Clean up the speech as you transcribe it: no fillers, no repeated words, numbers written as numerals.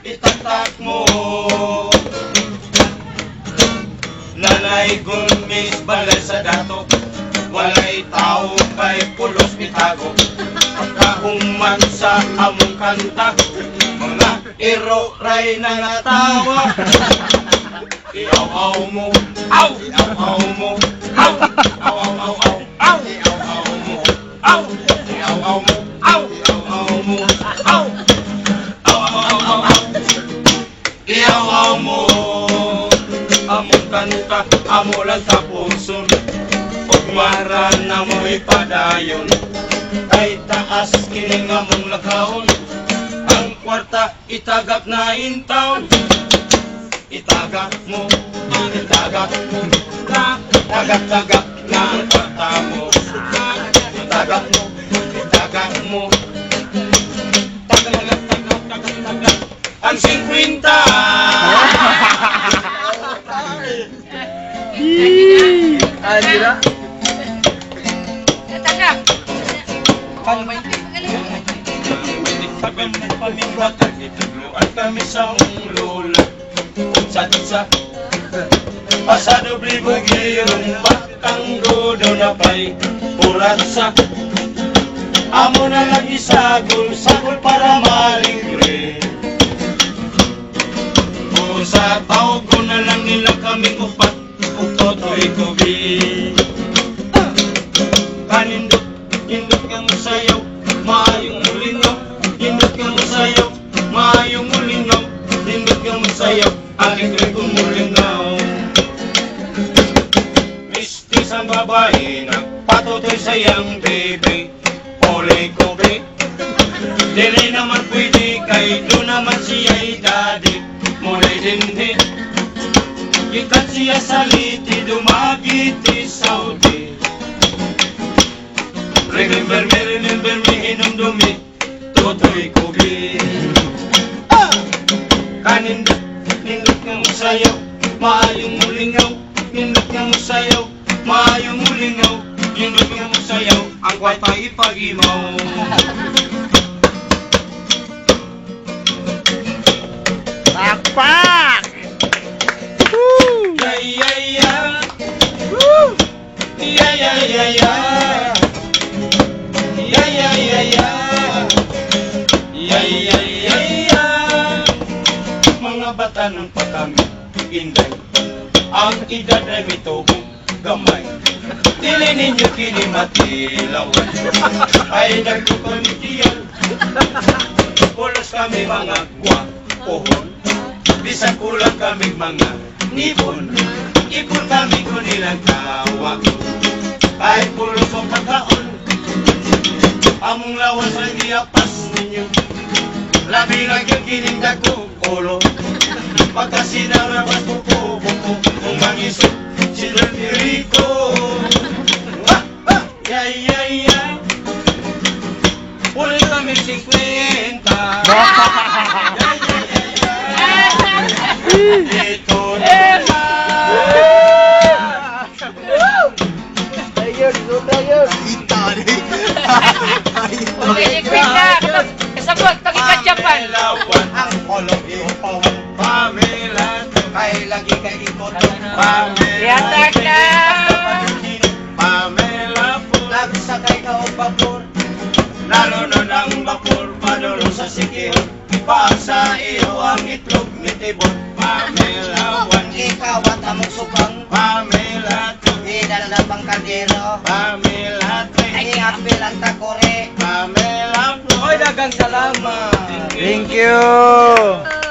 Itatak mo. Nanay gumis balay sa dato, walay tao kay pulos bitago. Kahuman sa among kanta, mga iro ray nangatawa. Iaw-aw mo, aw! Iaw-aw mo, aw! Aw-aw-aw-aw, aw! Iaw-aw mo, aw! Iaw-aw mo, aw! Iaw-aw mo, aw! Aw-aw-aw-aw, iaw-aw mo. Among kanta, amo lang tapuson, ugmara na mo'y padayon. Ay taas kining among lakaon, ang kwarta itagak na intaon. Itagak mo, itagak mo, tagak-tagak na ang kwarta mo. Itagak mo, itagak mo, tagak-tagak, ang 50. Anira? Tagak. Sabi mo pamimbat, itagluan kami sa mong lola. Sa pasado blibo giyong batang godo na pa'y puratsa. Amo na lang isagol, sagol para maligre. O sa tao ko na lang nila kaming upat, utoto'y kubi. Kanindot, indot kang sayaw, maayong mulingaw. Indot kang sayaw, maayong mulingaw. Indot kang sayaw, aligre kong mulingaw. Mistis ang babae, nagpatutoy sayang bebe. Olay ko be, dili naman pwede kay do naman siya'y daddy. Mulay din. Ikat siya sa liti, dumagiti Saudi. Remember me, hinong dumi, tutoy kubi. Kanindot, nindot nga mo sayaw, maayong mulingaw. Nindot nga mo sayaw, maayong mulingaw. Nindot nga mo sayaw, ang kwarta ipag-imaw. Pakpak! Ya. Mga bata ng pagkami, inday, ang edad ay mituhong gamay. Dili ninyo kinimatilawan, ay nagkupanitiyan. Pulos kami mga gwapohon, bisag kulang kami mga nipon. Ipon kami ko nilang tawa, kahit pulos o pagkaon. Among lawas ay diapas ninyo, labi lang yung kinindag ko kolo. Pagkasinarabas ko po, kung mangisip si Don Rico. Puli kami 50. Ito na Ayun, suda yun! Okay, quick na. Kasabot, pagkikadyapan. Lawan ang kolong ipong Pamela. Kay lagi kay ikot Pamela. Yatak na. Pamela po. Nagsakay ka o bakor, nalunod ang bakor, padulo sa sikil. Paasa iyo ang itlog ni Tibot. Pamela one. Ikaw at among subang, Pamela two. idala pang kaldero, Pamela three. ay apil ang takore. Pamela four. Oy, dagang salamat! Thank you!